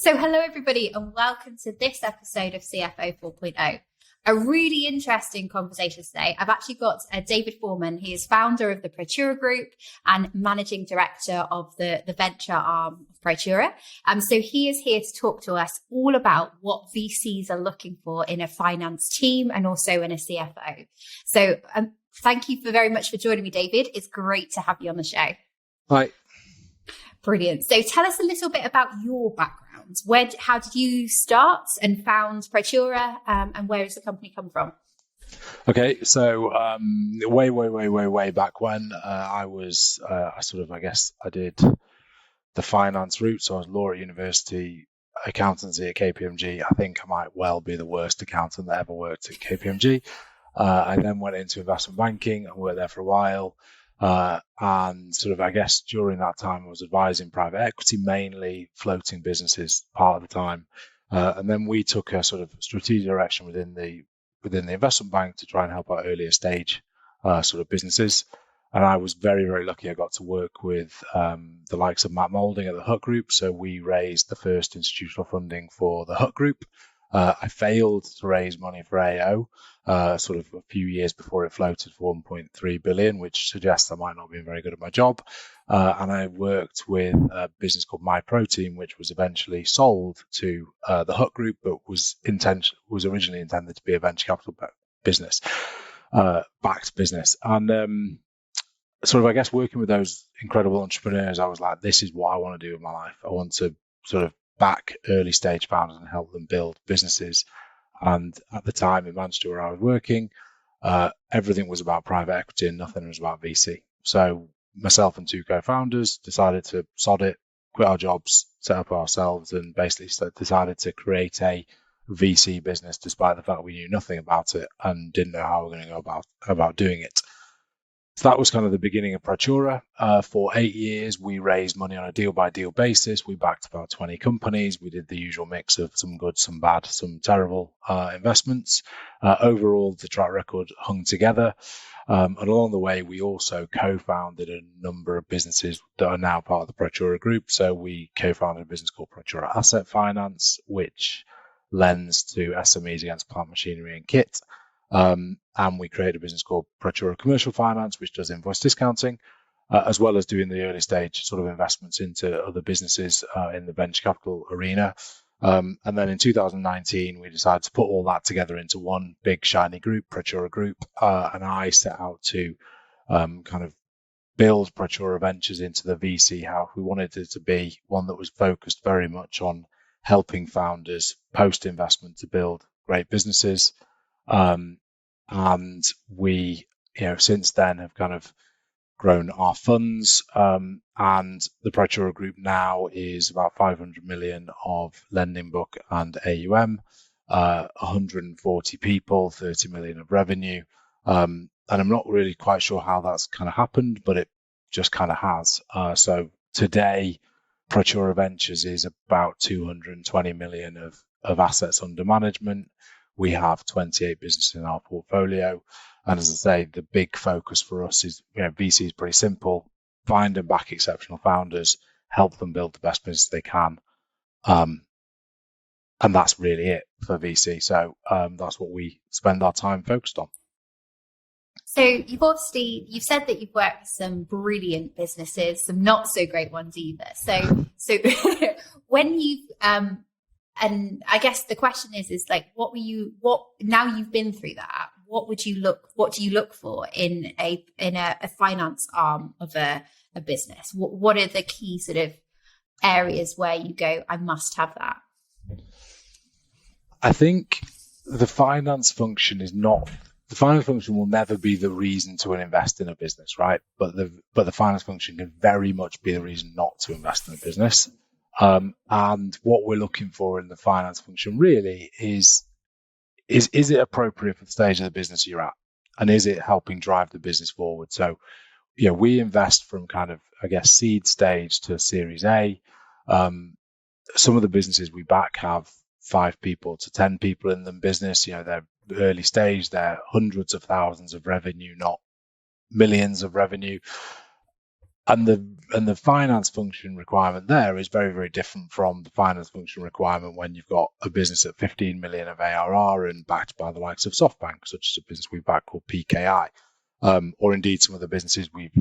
So hello everybody and welcome to this episode of CFO 4.0. A really interesting conversation today. I've actually got David Foreman. He is founder of the Praetura Group and managing director of the venture arm of Praetura. So he is here to talk to us all about what VCs are looking for in a finance team and also in a CFO. So thank you very much for joining me, David. It's great to have you on the show. Hi. Brilliant. So tell us a little bit about your background. How did you start and found Praetura, and where does the company come from? Okay, so way back when I did the finance route. So I was law at university, accountancy at KPMG. I think I might well be the worst accountant that ever worked at KPMG. I then went into investment banking and worked there for a while. And during that time I was advising private equity, mainly floating businesses part of the time. And then we took a sort of strategic direction within the investment bank to try and help out earlier stage sort of businesses. And I was very, very lucky. I got to work with the likes of Matt Moulding at the Hut Group. So we raised the first institutional funding for the Hut Group. I failed to raise money for AO sort of a few years before it floated for 1.3 billion, which suggests I might not be very good at my job. And I worked with a business called MyProtein, which was eventually sold to the Hut Group, but was originally intended to be a venture capital business, backed business. And working with those incredible entrepreneurs, I was like, this is what I want to do in my life. I want to sort of back early stage founders and help them build businesses. And at the time in Manchester where I was working, everything was about private equity and nothing was about VC. So myself and two co-founders decided to sod it, quit our jobs, set up ourselves, and basically decided to create a VC business despite the fact we knew nothing about it and didn't know how we were going to go about doing it. So that was kind of the beginning of Praetura. For 8 years, we raised money on a deal-by-deal basis. We backed about 20 companies. We did the usual mix of some good, some bad, some terrible investments. Overall, the track record hung together. And along the way, we also co-founded a number of businesses that are now part of the Praetura Group. So we co-founded a business called Praetura Asset Finance, which lends to SMEs against plant machinery and kit. And we created a business called Praetura Commercial Finance, which does invoice discounting, as well as doing the early stage sort of investments into other businesses in the venture capital arena. And then in 2019, we decided to put all that together into one big shiny group, Praetura Group. And I set out to kind of build Praetura Ventures into the VC house. We wanted it to be one that was focused very much on helping founders post-investment to build great businesses. And we, since then have kind of grown our funds, and the Praetura Group now is about 500 million of lending book and AUM, 140 people, 30 million of revenue. And I'm not really quite sure how that's kind of happened, but it just kind of has. So today, Praetura Ventures is about 220 million of assets under management. We have 28 businesses in our portfolio. And as I say, the big focus for us is, VC is pretty simple. Find and back exceptional founders, help them build the best business they can. And that's really it for VC. So that's what we spend our time focused on. So you've said that you've worked with some brilliant businesses, some not so great ones either. So when you've, and I guess the question is like, now you've been through that, what do you look for in a finance arm of a business? What are the key sort of areas where you go, I must have that? I think the finance function will never be the reason to invest in a business, right? But the finance function can very much be the reason not to invest in a business. And what we're looking for in the finance function really is it appropriate for the stage of the business you're at? And is it helping drive the business forward? So, we invest from kind of, seed stage to Series A. Some of the businesses we back have 5 people to 10 people in them business. They're early stage, they're hundreds of thousands of revenue, not millions of revenue. And the finance function requirement there is very, very different from the finance function requirement when you've got a business at 15 million of ARR and backed by the likes of SoftBank, such as a business we backed called PKI, or indeed some of the businesses we've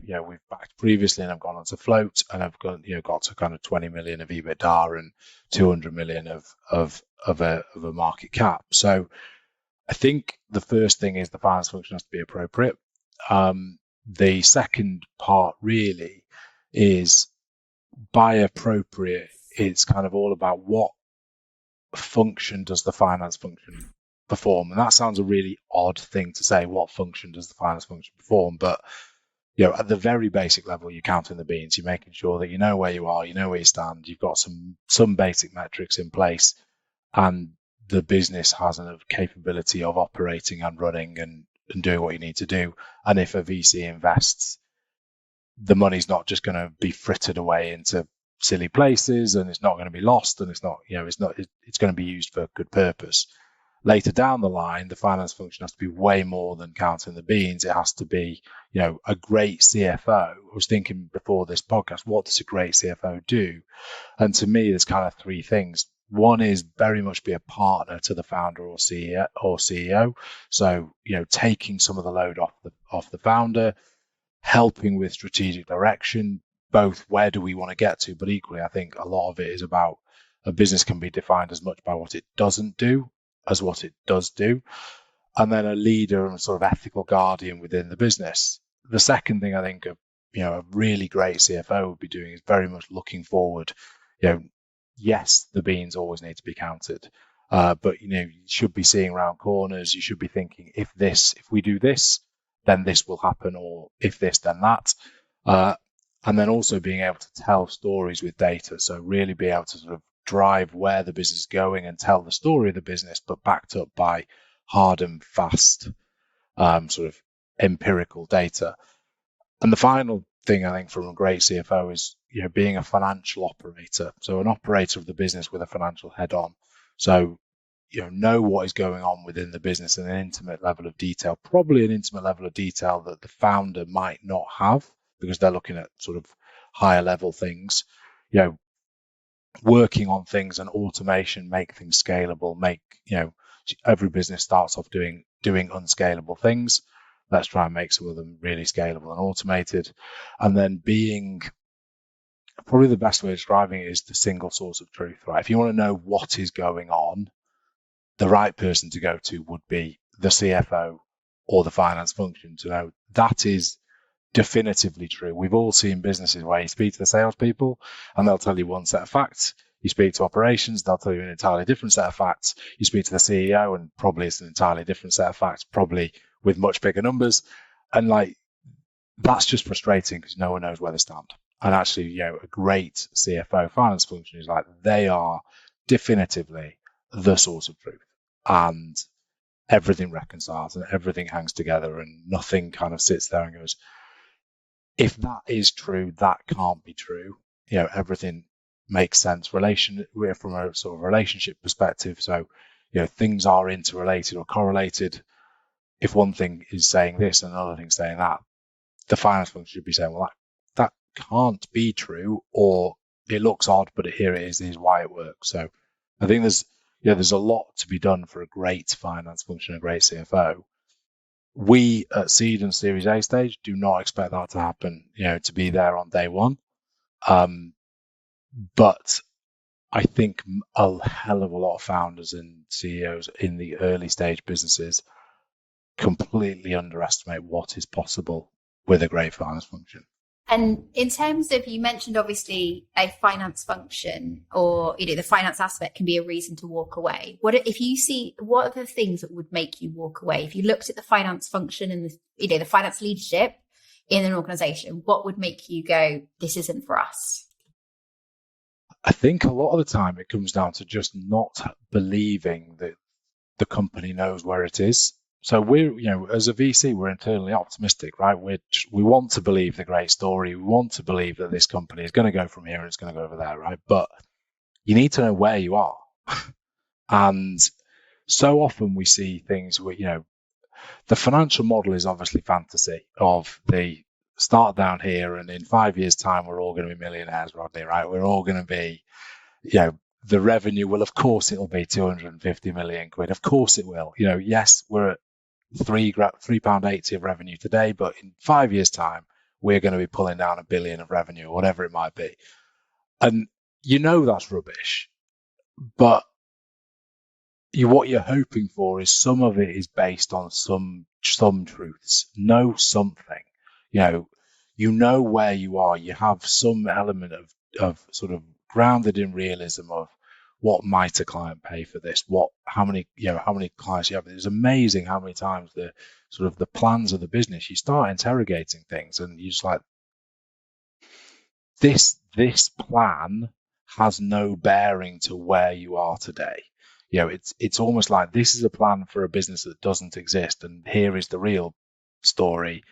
backed previously and have gone on to float and have got to kind of 20 million of EBITDA and 200 million of a market cap. So I think the first thing is the finance function has to be appropriate. The second part really is, by appropriate, it's kind of all about what function does the finance function perform. And that sounds a really odd thing to say, what function does the finance function perform? But at the very basic level, you're counting the beans, you're making sure that you know where you are, you know where you stand, you've got some basic metrics in place, and the business has enough capability of operating and running and doing what you need to do. And if a VC invests, the money's not just going to be frittered away into silly places, and it's not going to be lost, and it's going to be used for good purpose. Later down the line, the finance function has to be way more than counting the beans. It has to be, a great CFO. I was thinking before this podcast, what does a great CFO do? And to me, there's kind of three things. One is very much be a partner to the founder or CEO. So, taking some of the load off the founder, helping with strategic direction, both where do we want to get to, but equally, I think a lot of it is about a business can be defined as much by what it doesn't do as what it does do. And then a leader and sort of ethical guardian within the business. The second thing I think a really great CFO would be doing is very much looking forward. Yes, the beans always need to be counted, but you should be seeing around corners. You should be thinking, if we do this, then this will happen, or if this, then that. And then also being able to tell stories with data. So really be able to sort of drive where the business is going and tell the story of the business, but backed up by hard and fast sort of empirical data. And the final thing I think from a great CFO is being a financial operator. So an operator of the business with a financial head on. So know what is going on within the business in an intimate level of detail, probably an intimate level of detail that the founder might not have because they're looking at sort of higher level things. Working on things and automation, make things scalable, every business starts off doing unscalable things. Let's try and make some of them really scalable and automated. And then being, probably the best way of describing it is the single source of truth, right? If you want to know what is going on, the right person to go to would be the CFO or the finance function to know that is definitively true. We've all seen businesses where you speak to the salespeople and they'll tell you one set of facts. You speak to operations, they'll tell you an entirely different set of facts. You speak to the CEO and probably it's an entirely different set of facts, probably with much bigger numbers. And that's just frustrating because no one knows where they stand. And actually, a great CFO finance function is they are definitively the source of truth, and everything reconciles and everything hangs together and nothing kind of sits there and goes, if that is true, that can't be true. Everything makes sense from a sort of relationship perspective. So, things are interrelated or correlated. If one thing is saying this and another thing saying that, the finance function should be saying, well, that can't be true, or it looks odd, but here it is. This is why it works. So I think there's a lot to be done for a great finance function, a great CFO. We at seed and Series A stage do not expect that to happen, to be there on day one. But I think a hell of a lot of founders and CEOs in the early stage businesses completely underestimate what is possible with a great finance function. And in terms of, you mentioned obviously a finance function or, the finance aspect can be a reason to walk away. What are the things that would make you walk away? If you looked at the finance function and the finance leadership in an organization, what would make you go, this isn't for us? I think a lot of the time it comes down to just not believing that the company knows where it is. So we're, as a VC, we're internally optimistic, right? We want to believe the great story. We want to believe that this company is going to go from here and it's going to go over there, right? But you need to know where you are. And so often we see things where, the financial model is obviously fantasy of the start down here, and in 5 years' time, we're all going to be millionaires, Rodney, right? We're all going to be, the revenue will, of course, it'll be 250 million quid. Of course it will. Yes, we're at £3.80 of revenue today, but in 5 years' time, we're going to be pulling down £1 billion of revenue, or whatever it might be. And that's rubbish. But what you're hoping for is some of it is based on some truths. Know something. You know where you are. You have some element of sort of grounded in realism of what might a client pay for this? How many clients you have? It's amazing how many times the sort of the plans of the business, you start interrogating things and you're just like, this plan has no bearing to where you are today. It's almost like this is a plan for a business that doesn't exist, and here is the real story,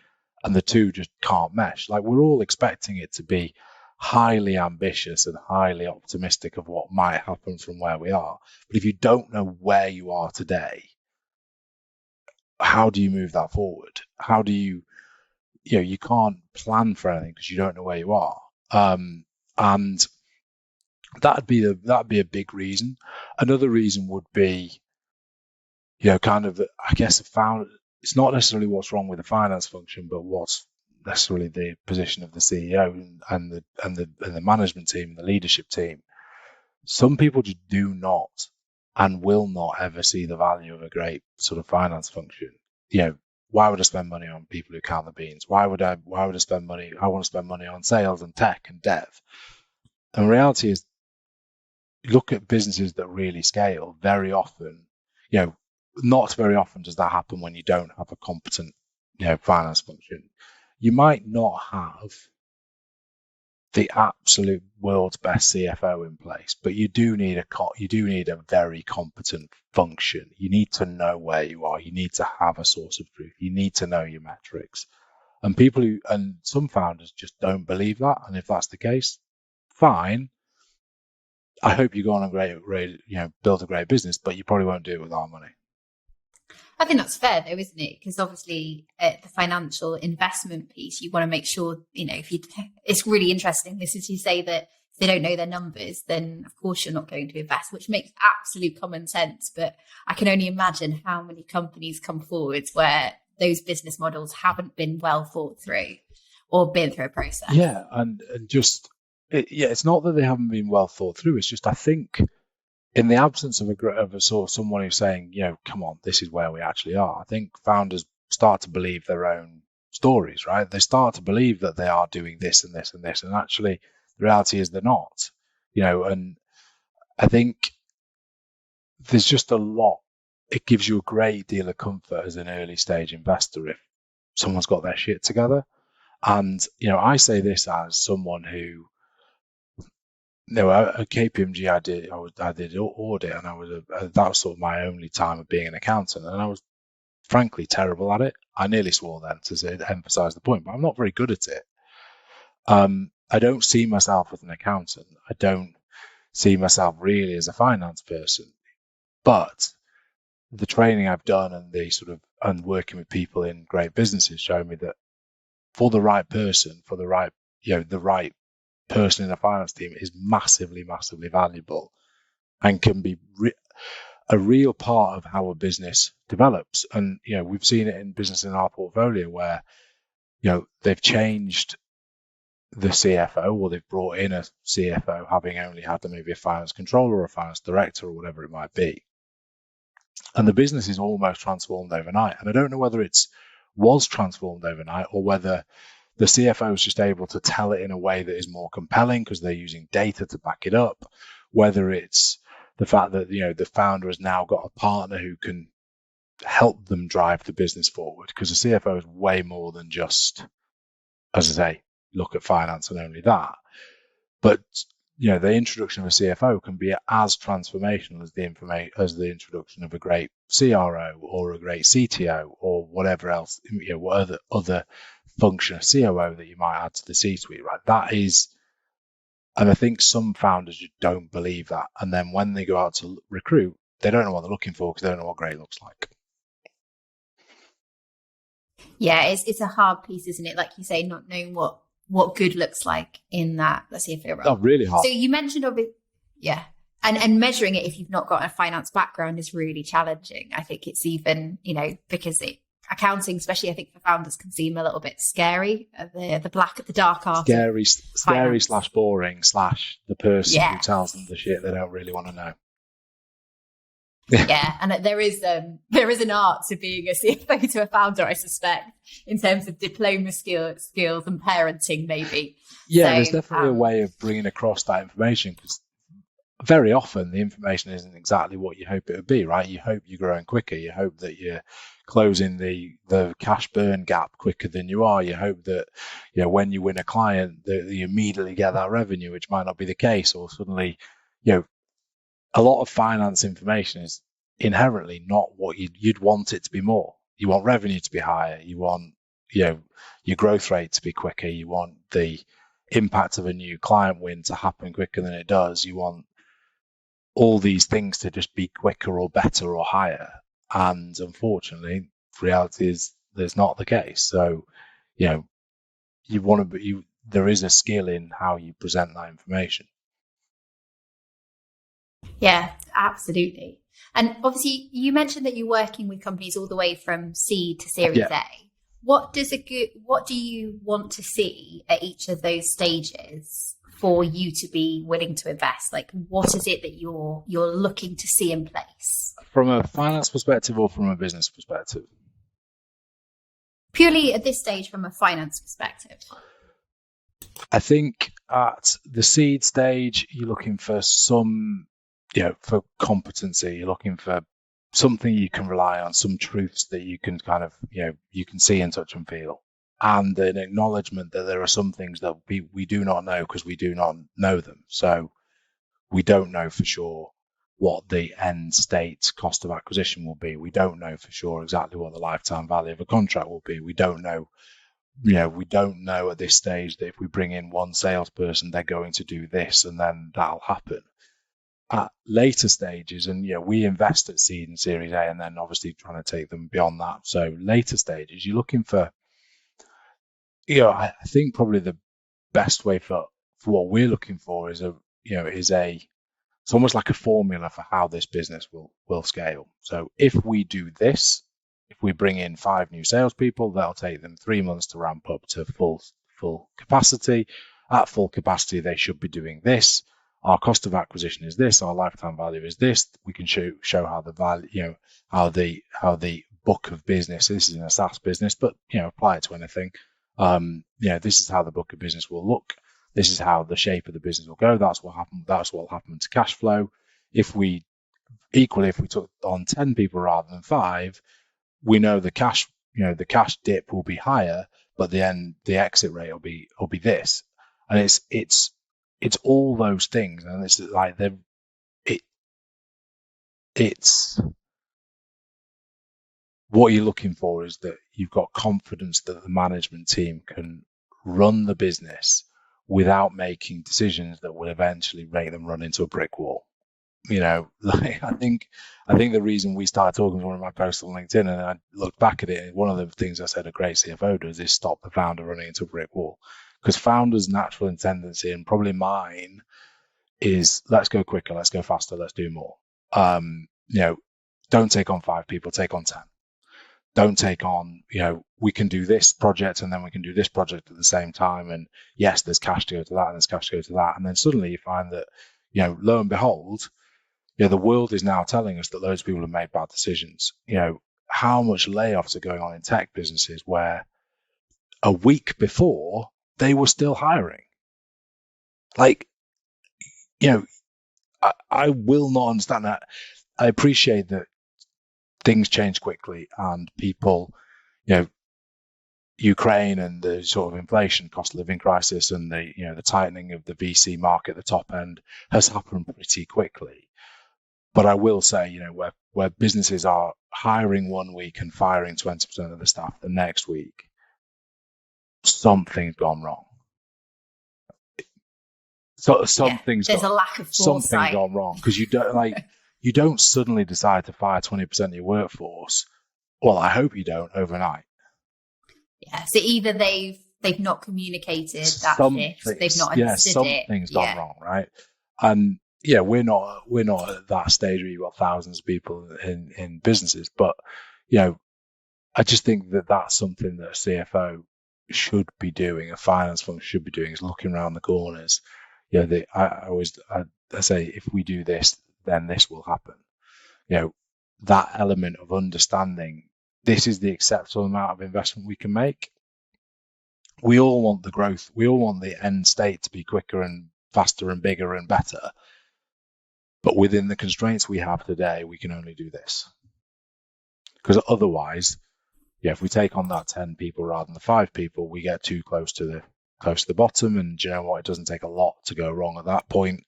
and the two just can't mesh. Like, we're all expecting it to be highly ambitious and highly optimistic of what might happen from where we are. But if you don't know where you are today, how do you move that forward? How do you can't plan for anything because you don't know where you are. And that'd be a big reason. Another reason would be, kind of, I guess, it's not necessarily what's wrong with the finance function, but what's necessarily the position of the CEO and the management team and the leadership team. Some people just do not and will not ever see the value of a great sort of finance function. Why would I spend money on people who count the beans? Why would I spend money? I want to spend money on sales and tech and dev. And the reality is, look at businesses that really scale. Very often, not very often does that happen when you don't have a competent, finance function. You might not have the absolute world's best CFO in place, but you do need a very competent function. You need to know where you are. You need to have a source of truth. You need to know your metrics. And some founders just don't believe that. And if that's the case, fine. I hope you go on build a great business, but you probably won't do it with our money. I think that's fair, though, isn't it? Because obviously, the financial investment piece, you want to make sure, it's really interesting. This is, you say that if they don't know their numbers, then of course you're not going to invest, which makes absolute common sense. But I can only imagine how many companies come forward where those business models haven't been well thought through or been through a process. Yeah, and just, it's not that they haven't been well thought through. It's just, I think, in the absence of someone who's saying, come on, this is where we actually are, I think founders start to believe their own stories, right? They start to believe that they are doing this and this and this, and actually the reality is they're not, and I think there's just a lot. It gives you a great deal of comfort as an early stage investor if someone's got their shit together. And, I say this as someone who, at KPMG, I did audit, and that was sort of my only time of being an accountant, and I was frankly terrible at it. I nearly swore then to emphasize the point, but I'm not very good at it. I don't see myself as an accountant. I don't see myself really as a finance person, but the training I've done and working with people in great businesses show me that for the right person, the right person in a finance team is massively, massively valuable and can be a real part of how a business develops. And, we've seen it in business in our portfolio where, they've changed the CFO, or they've brought in a CFO having only had maybe a finance controller or a finance director or whatever it might be. And the business is almost transformed overnight. And I don't know whether was transformed overnight or whether the CFO is just able to tell it in a way that is more compelling because they're using data to back it up, whether it's the fact that, the founder has now got a partner who can help them drive the business forward, because the CFO is way more than just, as I say, look at finance and only that. But, the introduction of a CFO can be as transformational as the introduction of a great CRO or a great CTO or whatever else, what other function, a COO that you might add to the C-suite, right? That is, and I think some founders just don't believe that. And then when they go out to recruit, they don't know what they're looking for because they don't know what great looks like. Yeah, it's a hard piece, isn't it? Like you say, not knowing what good looks like in that CFO role. Oh, really hard. So you mentioned yeah. And measuring it if you've not got a finance background is really challenging. I think it's even, because accounting, especially I think for founders, can seem a little bit scary. The dark art. Scary / boring / the person who tells them the shit they don't really want to know. Yeah, and there is an art to being a CFO to a founder, I suspect, in terms of diploma skills and parenting, maybe. Yeah, there's definitely a way of bringing across that information, because very often the information isn't exactly what you hope it would be, right? You hope you're growing quicker. You hope that you're closing the cash burn gap quicker than you are. You hope that, when you win a client, that you immediately get that revenue, which might not be the case, or suddenly, a lot of finance information is inherently not what you'd want it to be more. You want revenue to be higher. You want, your growth rate to be quicker. You want the impact of a new client win to happen quicker than it does. You want all these things to just be quicker or better or higher. And unfortunately, reality is that's not the case. So, you want to there is a skill in how you present that information. Yeah, absolutely. And obviously, you mentioned that you're working with companies all the way from seed to Series A. What do you want to see at each of those stages for you to be willing to invest? Like, what is it that you're looking to see in place? From a finance perspective or from a business perspective? Purely at this stage, from a finance perspective. I think at the seed stage, you're looking for some, for competency. You're looking for something you can rely on, some truths that you can kind of, you can see and touch and feel. And an acknowledgement that there are some things that we do not know because we do not know them. So we don't know for sure what the end state cost of acquisition will be. We don't know for sure exactly what the lifetime value of a contract will be. We don't know, we don't know at this stage that if we bring in one salesperson, they're going to do this and then that'll happen. At later stages, and we invest at seed and Series A, and then obviously trying to take them beyond that. So later stages, you're looking for, I think probably the best way for what we're looking for is it's almost like a formula for how this business will scale. So if we do this, if we bring in 5 new salespeople, that'll take them 3 months to ramp up to full capacity. At full capacity, they should be doing this. Our cost of acquisition is this. Our lifetime value is this. We can show how the value, how the book of business. This is in a SaaS business, but apply it to anything. This is how the book of business will look. This is how the shape of the business will go. That's what happened. That's what happened to cash flow. If we took on 10 people rather than 5, we know the cash dip will be higher, but the exit rate will be this. And it's all those things, and it's like it's what you're looking for is that you've got confidence that the management team can run the business without making decisions that will eventually make them run into a brick wall. I think the reason we started talking was one of my posts on LinkedIn, and I looked back at it, and one of the things I said a great CFO does is stop the founder running into a brick wall. Because founders' natural tendency, and probably mine, is let's go quicker, let's go faster, let's do more. Don't take on 5 people, take on 10. Don't take on, we can do this project and then we can do this project at the same time. And yes, there's cash to go to that and there's cash to go to that. And then suddenly you find that, lo and behold, the world is now telling us that loads of people have made bad decisions. How much layoffs are going on in tech businesses where a week before they were still hiring? Like, I will not understand that. I appreciate that things change quickly and people, Ukraine and the sort of inflation, cost of living crisis, and the tightening of the VC market at the top end has happened pretty quickly. But I will say, where businesses are hiring one week and firing 20% of the staff the next week, something's gone wrong. So something's a lack of foresight. Something's gone wrong, because you don't suddenly decide to fire 20% of your workforce. Well, I hope you don't overnight. Yeah. So either they've not communicated that shift, they've not understood it. Something's gone wrong, right? And yeah, we're not at that stage where you've got thousands of people in businesses, but I just think that that's something that a CFO should be doing, a finance function should be doing, is looking around the corners. I say, if we do this, then this will happen. That element of understanding, this is the acceptable amount of investment we can make. We all want the growth. We all want the end state to be quicker and faster and bigger and better. But within the constraints we have today, we can only do this. Because otherwise, if we take on that 10 people rather than the 5 people, we get too close to the bottom. And you know what? It doesn't take a lot to go wrong at that point.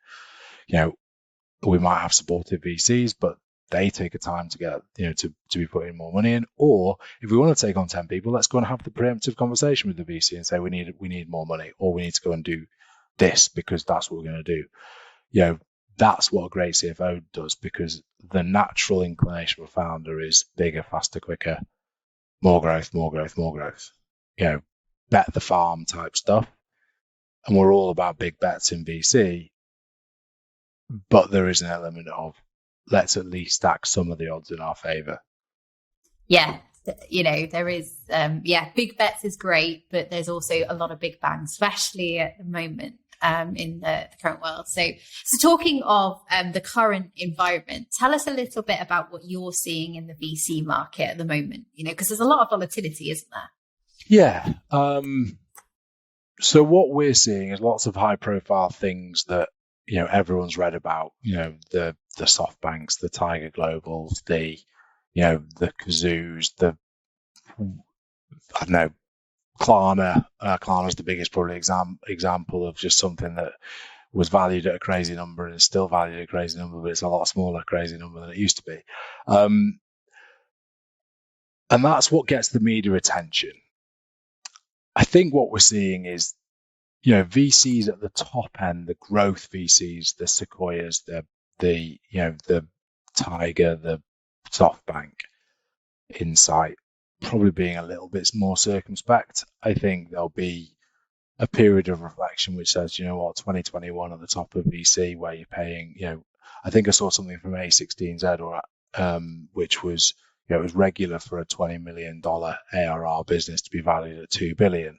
We might have supportive VCs, but they take a time to get, to be putting more money in. Or if we want to take on 10 people, let's go and have the preemptive conversation with the VC and say, we need more money, or we need to go and do this because that's what we're going to do. That's what a great CFO does, because the natural inclination of a founder is bigger, faster, quicker, more growth, more growth, more growth. Bet the farm type stuff. And we're all about big bets in VC, but there is an element of, let's at least stack some of the odds in our favor. Yeah. There is, big bets is great, but there's also a lot of big bangs, especially at the moment in the current world. So talking of the current environment, tell us a little bit about what you're seeing in the VC market at the moment, because there's a lot of volatility, isn't there? Yeah. So what we're seeing is lots of high profile things that, everyone's read about, the SoftBanks, the Tiger Globals, the Kazoos, Klarna. Klarna's the biggest probably example of just something that was valued at a crazy number and is still valued at a crazy number, but it's a lot smaller crazy number than it used to be. And that's what gets the media attention. I think what we're seeing is, VCs at the top end, the growth VCs, the Sequoias, the Tiger, the SoftBank, Insight, probably being a little bit more circumspect. I think there'll be a period of reflection which says, 2021 at the top of VC, where you're paying, I think I saw something from A16Z which was, it was regular for a $20 million ARR business to be valued at $2 billion.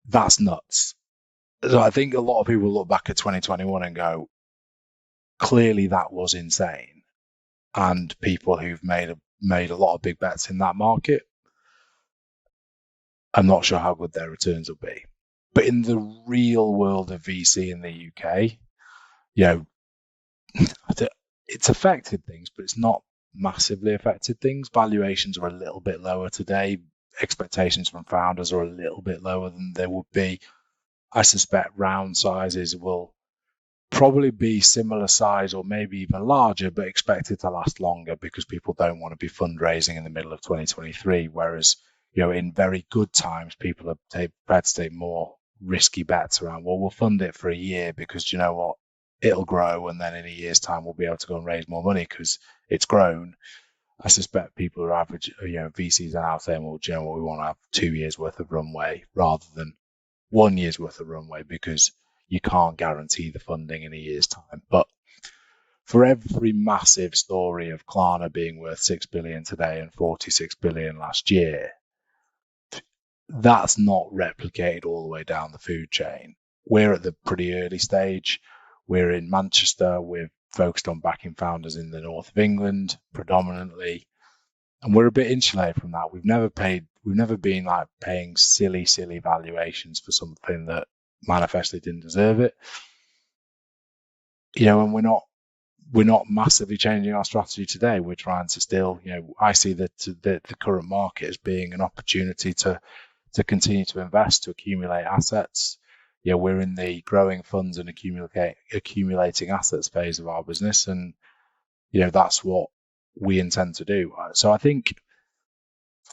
That's nuts. So I think a lot of people look back at 2021 and go, clearly that was insane. And people who've made a lot of big bets in that market, I'm not sure how good their returns will be. But in the real world of VC in the UK, it's affected things, but it's not massively affected things. Valuations are a little bit lower today. Expectations from founders are a little bit lower than they would be. I suspect round sizes will probably be similar size or maybe even larger, but expected to last longer because people don't want to be fundraising in the middle of 2023. Whereas, in very good times, people are prepared to take more risky bets around, well, we'll fund it for a year because you know what, it'll grow. And then in a year's time, we'll be able to go and raise more money because it's grown. I suspect people are average, VCs are now saying, well, we want to have 2 years worth of runway rather than 1 year's worth of runway, because you can't guarantee the funding in a year's time. But for every massive story of Klarna being worth $6 billion today and $46 billion last year, that's not replicated all the way down the food chain. We're at the pretty early stage. We're in Manchester. We're focused on backing founders in the north of England predominantly, and we're a bit insulated from that. We've never been like paying silly valuations for something that manifestly didn't deserve it. And we're not massively changing our strategy today. We're trying to still, I see the current market as being an opportunity to continue to invest, to accumulate assets. We're in the growing funds and accumulating assets phase of our business, and that's what we intend to do. So I think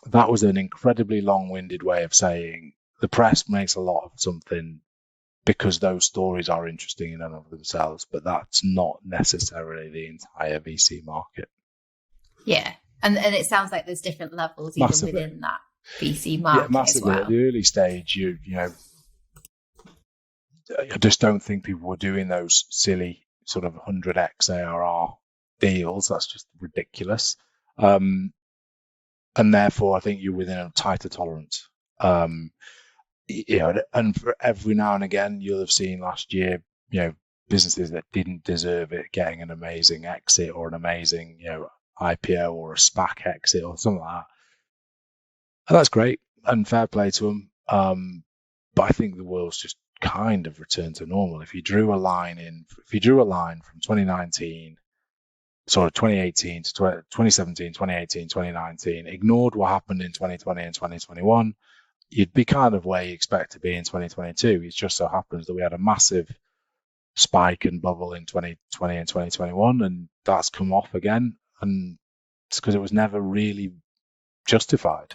that was an incredibly long-winded way of saying the press makes a lot of something because those stories are interesting in and of themselves, but that's not necessarily the entire VC market. Yeah, and it sounds like there's different levels even within that. VC market massively. as well. At the early stage, you know, I just don't think people were doing those silly sort of 100x ARR deals. That's just ridiculous. And therefore, I think you're within a tighter tolerance. You know, and for every now and again, you'll have seen last year, you know, businesses that didn't deserve it getting an amazing exit or an amazing, you know, IPO or a SPAC exit or something like that. And that's great and fair play to them. But I think the world's just kind of returned to normal. If you drew a line from 2019, sort of 2018 to 2017, 2018, 2019, ignored what happened in 2020 and 2021, you'd be kind of where you expect to be in 2022. It just so happens that we had a massive spike and bubble in 2020 and 2021, and that's come off again. And it's because it was never really justified.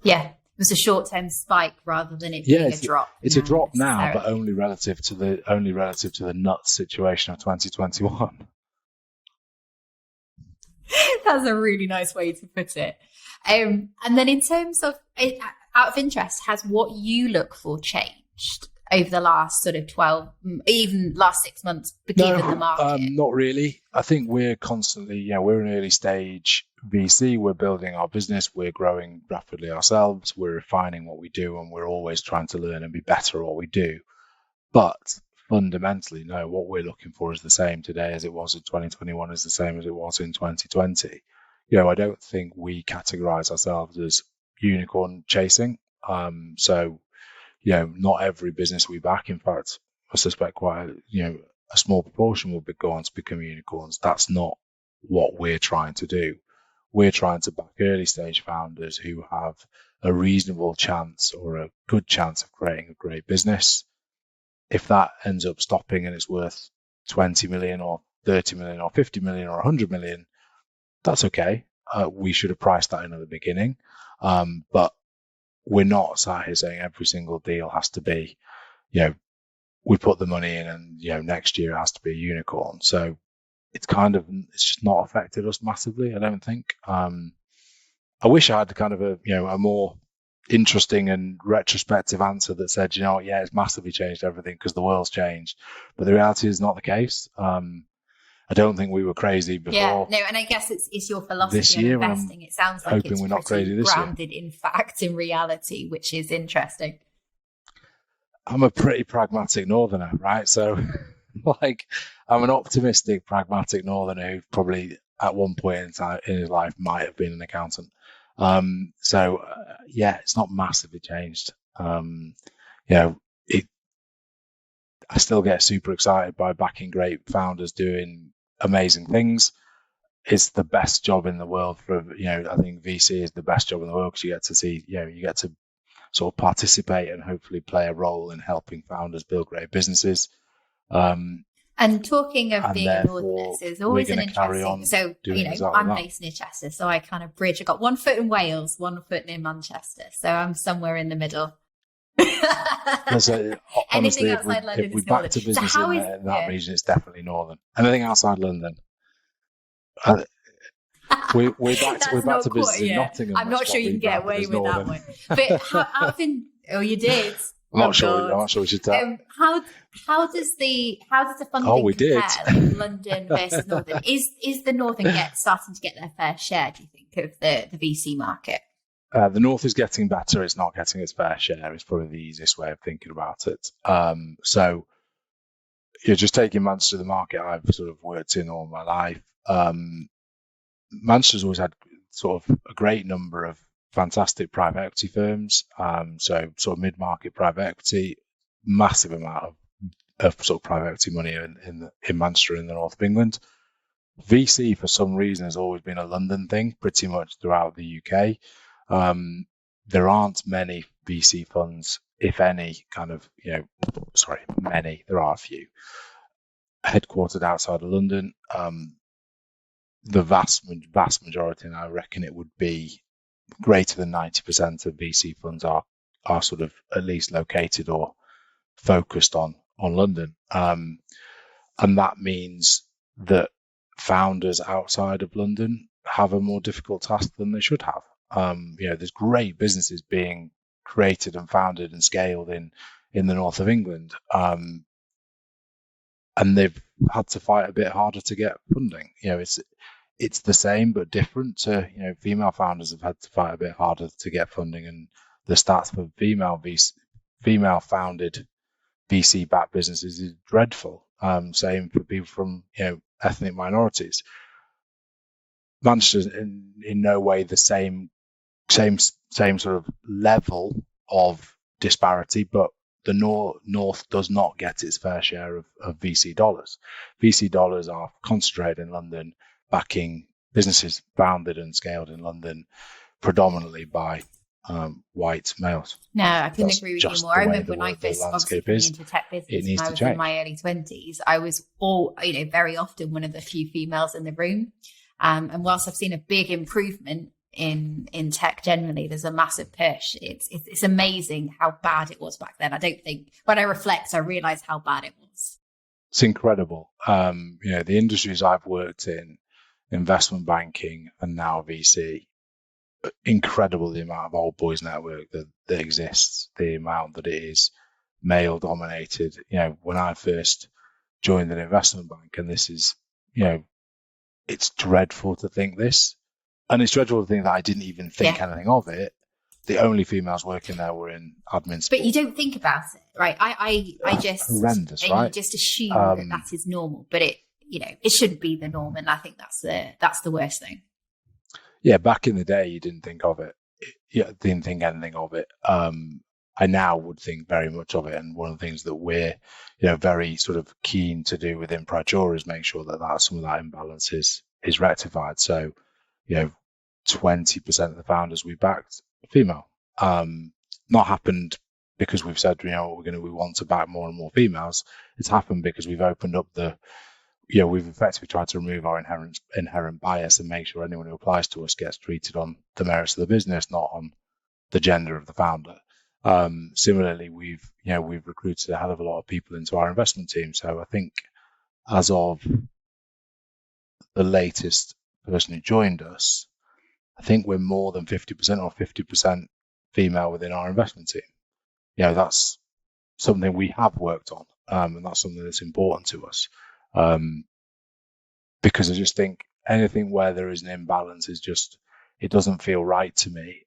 Yeah, it was a short-term spike rather than it being a drop. It's a drop now, but only relative to the nuts situation of 2021. That's a really nice way to put it. And then in terms of, out of interest, has what you look for changed over the last sort of 12, even last 6 months, given the market? Not really. I think we're constantly, we're an early stage VC. We're building our business. We're growing rapidly ourselves. We're refining what we do, and we're always trying to learn and be better at what we do. But fundamentally, no, what we're looking for is the same today as it was in 2021, is the same as it was in 2020. I don't think we categorize ourselves as unicorn chasing. So, not every business we back, in fact, I suspect quite a small proportion will go on to become unicorns. That's not what we're trying to do. We're trying to back early stage founders who have a reasonable chance or a good chance of creating a great business. If that ends up stopping and it's worth 20 million or 30 million or 50 million or 100 million, that's okay. We should have priced that in at the beginning. But we're not sat here saying every single deal has to be, we put the money in and, next year it has to be a unicorn. So it's just not affected us massively, I don't think. I wish I had kind of a more interesting and retrospective answer that said, it's massively changed everything because the world's changed. But the reality is not the case. I don't think we were crazy before. Yeah, no, and I guess it's your philosophy this year, of investing. It sounds like it's we're not crazy this grounded in fact, in reality, which is interesting. I'm a pretty pragmatic northerner, right? So, I'm an optimistic, pragmatic northerner who probably at one point in his life might have been an accountant. It's not massively changed. I still get super excited by backing great founders doing amazing things. It's the best job in the world I think VC is the best job in the world because you get to see, you get to sort of participate and hopefully play a role in helping founders build great businesses. And talking of being a northerner, there's always an interesting. So, I'm based near Chester, so I kind of bridge. I got 1 foot in Wales, 1 foot near Manchester, so I'm somewhere in the middle. Honestly, anything outside London if we back to business in that region, it's definitely northern. Anything outside London, we're back to business in Nottingham. I'm not sure you can get away with northern. That one. But you did. I'm not sure we should tell. How does the funding compare, London versus Northern? Is the Northern starting to get their fair share, do you think, of the VC market? The North is getting better. It's not getting its fair share. It's probably the easiest way of thinking about it. So you're just taking Manchester, the market I've sort of worked in all my life. Manchester's always had sort of a great number of fantastic private equity firms. So sort of mid-market private equity, massive amount of sort of private equity money in Manchester in the north of England. VC for some reason has always been a London thing, pretty much throughout the UK. There aren't many VC funds, if any, many. There are a few headquartered outside of London. The vast majority, and I reckon it would be greater than 90% of VC funds are sort of at least located or focused on London. And that means that founders outside of London have a more difficult task than they should have. There's great businesses being created and founded and scaled in the north of England, and they've had to fight a bit harder to get funding. It's the same but different. Female founders have had to fight a bit harder to get funding, and the stats for female founded VC-backed businesses is dreadful. Same for people from ethnic minorities. Manchester's in no way the same sort of level of disparity, but the North does not get its fair share of VC dollars. VC dollars are concentrated in London, backing businesses founded and scaled in London predominantly by white males. No, I couldn't agree with you more. I remember when I first obviously came into tech business when I was in my early 20s, I was very often one of the few females in the room. And whilst I've seen a big improvement in tech generally, there's a massive push. It's amazing how bad it was back then. I don't think when I reflect, I realize how bad it was. It's incredible. The industries I've worked in, investment banking and now VC, incredible the amount of old boys network that exists, the amount that it is male dominated. When I first joined an investment bank, and this is, it's dreadful to think this, and it's dreadful to think that I didn't even think anything of it. The only females working there were in admin support. But you don't think about it, right? I just horrendous, right? You just assume that is normal, but it shouldn't be the norm, and I think that's the worst thing. Yeah, back in the day, you didn't think of it. Didn't think anything of it. I now would think very much of it, and one of the things that we're, very sort of keen to do within Praetura is make sure that some of that imbalance is rectified. So, 20% of the founders we backed are female. Not happened because we've said, we want to back more and more females. It's happened because we've opened up we've effectively tried to remove our inherent bias and make sure anyone who applies to us gets treated on the merits of the business, not on the gender of the founder. Similarly, we've recruited a hell of a lot of people into our investment team. So I think as of the latest person who joined us, I think we're more than 50% or 50% female within our investment team. That's something we have worked on, and that's something that's important to us. Because I just think anything where there is an imbalance it doesn't feel right to me.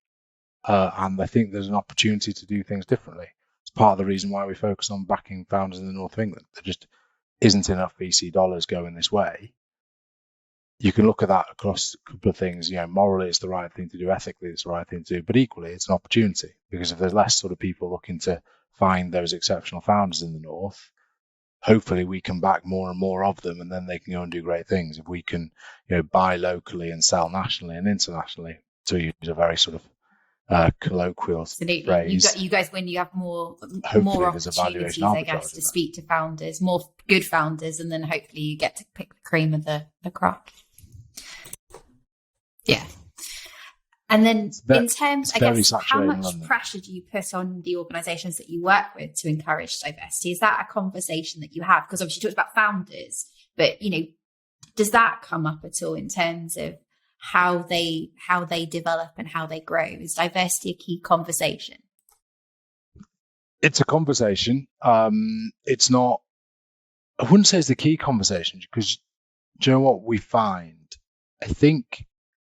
And I think there's an opportunity to do things differently. It's part of the reason why we focus on backing founders in the north of England. There just isn't enough VC dollars going this way. You can look at that across a couple of things. Morally, it's the right thing to do. Ethically, it's the right thing to do. But equally, it's an opportunity, because if there's less sort of people looking to find those exceptional founders in the north, hopefully we can back more and more of them, and then they can go and do great things. If we can, buy locally and sell nationally and internationally, to use a very sort of colloquial phrase. You guys, when you have more opportunities, I guess, to speak to founders, more good founders, and then hopefully you get to pick the cream of the crop. Yeah. And then in terms, I guess, how much pressure do you put on the organisations that you work with to encourage diversity? Is that a conversation that you have? Because obviously you talked about founders, but, does that come up at all in terms of how they develop and how they grow? Is diversity a key conversation? It's a conversation. It's not, I wouldn't say it's the key conversation, because do you know what we find? I think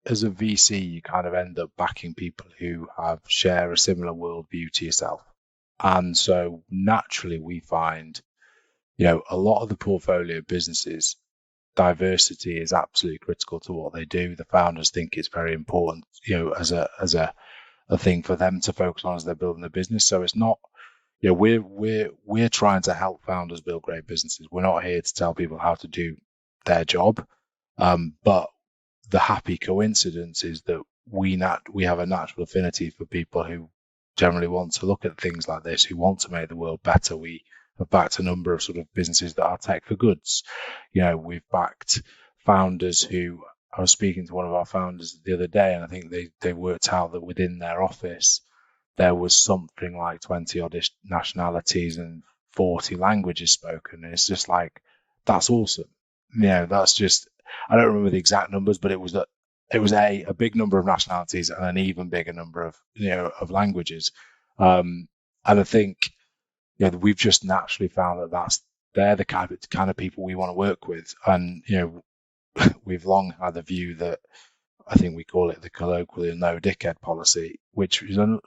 as a VC, you kind of end up backing people who share a similar worldview to yourself. And so naturally we find, a lot of the portfolio businesses, diversity is absolutely critical to what they do. The founders think it's very important, as a thing for them to focus on as they're building their business. So it's not, we're trying to help founders build great businesses. We're not here to tell people how to do their job. But the happy coincidence is that we have a natural affinity for people who generally want to look at things like this, who want to make the world better. We have backed a number of sort of businesses that are tech for goods. We've backed founders who, I was speaking to one of our founders the other day, and I think they worked out that within their office, there was something like 20 odd nationalities and 40 languages spoken. And it's just like, that's awesome. That's just, I don't remember the exact numbers, but it was it was a big number of nationalities and an even bigger number of of languages, and I think we've just naturally found that they're the kind of people we want to work with, and we've long had a view that I think we call it the colloquial no dickhead policy, which is a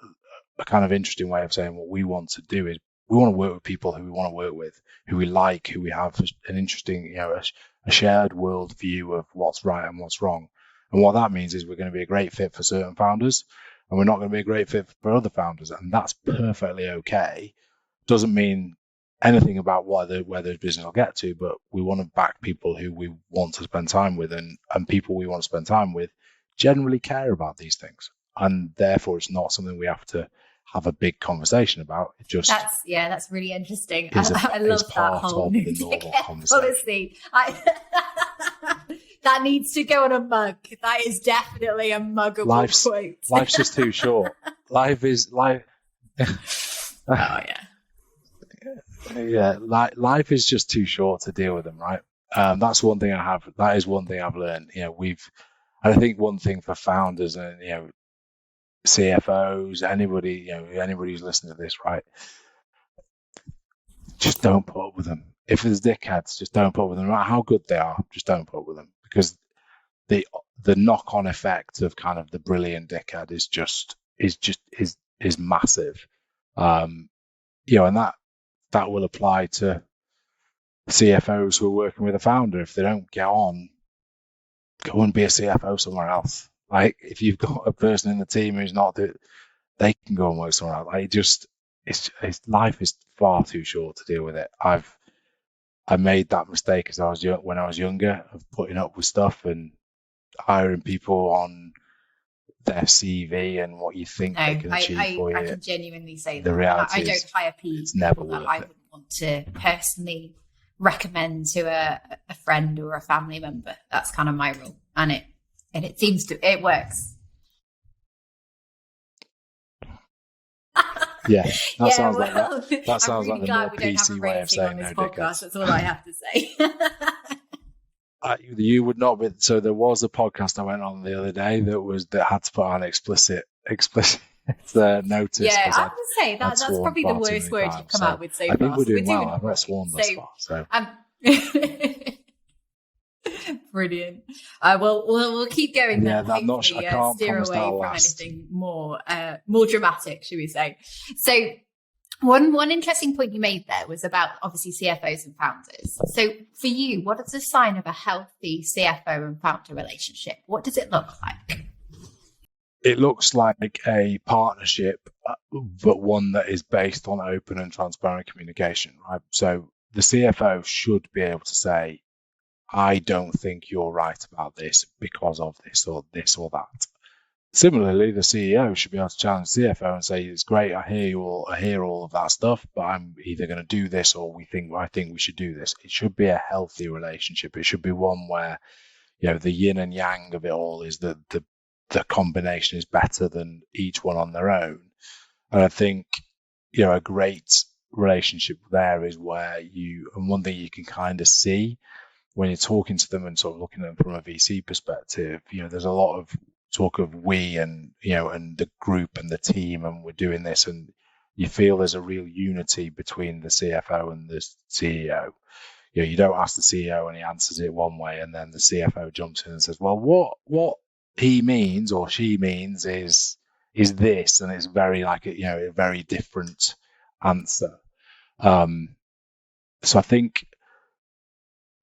kind of interesting way of saying what we want to do is we want to work with people who we want to work with, who we like, who we have an interesting, a shared world view of what's right and what's wrong. And what that means is we're going to be a great fit for certain founders, and we're not going to be a great fit for other founders, and that's perfectly okay. Doesn't mean anything about where those business will get to, but we want to back people who we want to spend time with, and people we want to spend time with generally care about these things, and therefore it's not something we have to have a big conversation about. It just that's really interesting. I love that whole new policy. That needs to go on a mug. That is definitely a muggable quote. Life's just too short. Life. Oh yeah. Yeah, life is just too short to deal with them, right? That's one thing I have. That is one thing I've learned. I think one thing for founders and CFOs, anybody who's listening to this, right? Just don't put up with them. If there's dickheads, just don't put up with them. No matter how good they are, just don't put up with them, because the knock-on effect of kind of the brilliant dickhead is massive. And that will apply to CFOs who are working with a founder. If they don't get on, go and be a CFO somewhere else. Like, if you've got a person in the team who's not they can go and work somewhere else. Like, life is far too short to deal with it. I made that mistake when I was younger, of putting up with stuff and hiring people on their CV and what you think they can achieve for you. I can genuinely say the that. Reality I don't hire people that I wouldn't want to personally recommend to a friend or a family member. That's kind of my rule, and it seems it works. Yeah, that sounds like I'm really the glad more we don't have a PC way of rating on saying this no podcast. dickheads. That's all I have to say. You would not be. So there was a podcast I went on the other day that had to put on explicit notice. Yeah, I have to say that's probably the worst word you've come out with so far. I think we're doing well. I've not sworn thus far. So. Brilliant. We'll keep going then. I can't steer promise away that'll from last. anything more dramatic, should we say? So one interesting point you made there was about obviously CFOs and founders. So for you, what is the sign of a healthy CFO and founder relationship? What does it look like? It looks like a partnership, but one that is based on open and transparent communication, right? So the CFO should be able to say, I don't think you're right about this because of this or that. Similarly, the CEO should be able to challenge the CFO and say, it's great, I hear all of that stuff, but I'm either going to do this or I think we should do this. It should be a healthy relationship. It should be one where, the yin and yang of it all is that the combination is better than each one on their own. And I think, a great relationship there is where and one thing you can kind of see when you're talking to them and sort of looking at them from a VC perspective, there's a lot of talk of we and, and the group and the team, and we're doing this, and you feel there's a real unity between the CFO and the CEO. You don't ask the CEO and he answers it one way, and then the CFO jumps in and says, well, what he means or she means is this, and it's very a very different answer. So I think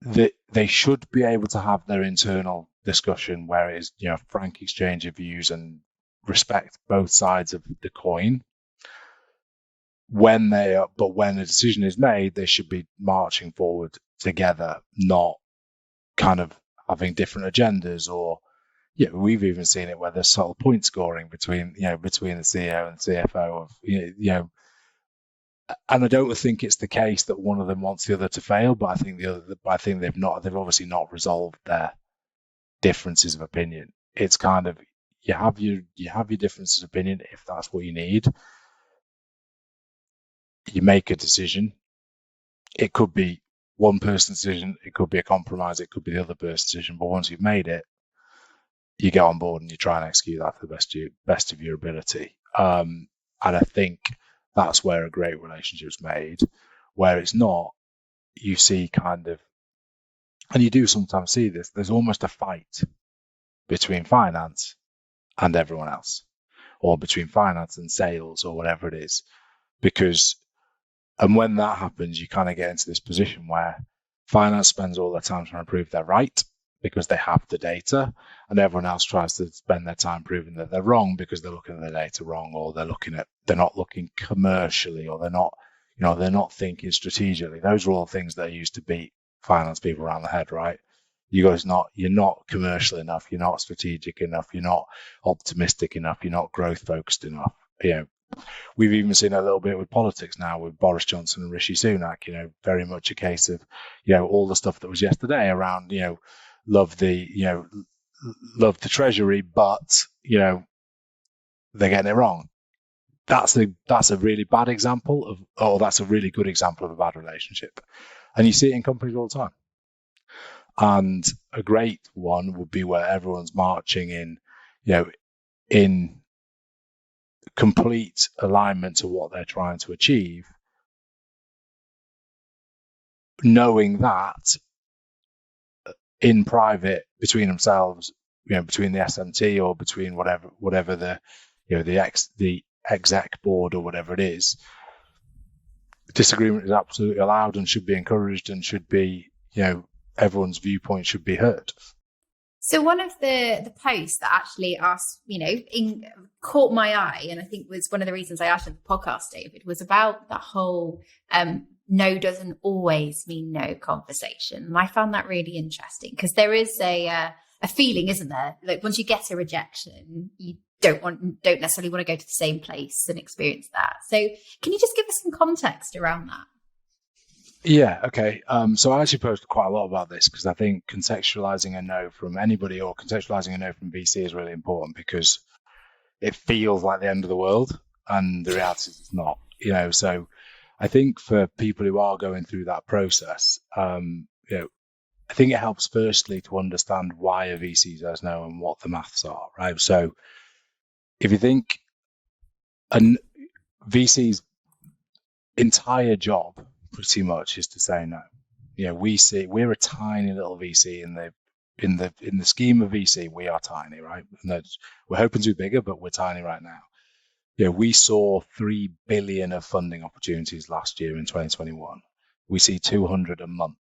that they should be able to have their internal discussion where it is, frank exchange of views and respect both sides of the coin. When a decision is made, they should be marching forward together, not kind of having different agendas. Or we've even seen it where there's subtle point scoring between the CEO and CFO of and I don't think it's the case that one of them wants the other to fail, but I think they've obviously not resolved their differences of opinion. It's kind of you have your differences of opinion if that's what you need. You make a decision. It could be one person's decision, it could be a compromise, it could be the other person's decision, but once you've made it, you get on board and you try and execute that to the best of your ability. And I think that's where a great relationship's made. Where it's not, you see kind of, and you do sometimes see this, there's almost a fight between finance and everyone else, or between finance and sales, or whatever it is. And when that happens, you kind of get into this position where finance spends all their time trying to prove they're right because they have the data, and everyone else tries to spend their time proving that they're wrong because they're looking at the data wrong, or they're not looking commercially, or they're not thinking strategically. Those are all things that are used to beat finance people around the head, right? You're not commercial enough, you're not strategic enough, you're not optimistic enough, you're not growth focused enough. We've even seen a little bit with politics now with Boris Johnson and Rishi Sunak, very much a case of, all the stuff that was yesterday around, love the treasury, but, they're getting it wrong. That's a really bad example that's a really good example of a bad relationship. And you see it in companies all the time. And a great one would be where everyone's marching in complete alignment to what they're trying to achieve, knowing that in private between themselves, between the SMT or between whatever the exec board or whatever it is, disagreement is absolutely allowed and should be encouraged and should be, everyone's viewpoint should be heard. So one of the posts that actually asked, caught my eye, and I think was one of the reasons I asked on the podcast, David, was about that whole no doesn't always mean no conversation. And I found that really interesting because there is a feeling, isn't there? Like once you get a rejection, you don't necessarily want to go to the same place and experience that. So can you just give us some context around that? Yeah, okay. So I actually posted quite a lot about this because I think contextualizing a no from anybody or contextualizing a no from VC is really important because it feels like the end of the world and the reality is it's not, So I think for people who are going through that process, I think it helps firstly to understand why a VC says no and what the maths are, right? So if you think a VC's entire job pretty much is to say no. We're a tiny little VC in the scheme of VC. We are tiny, right? And we're hoping to be bigger, but we're tiny right now. We saw 3 billion of funding opportunities last year in 2021. We see 200 a month.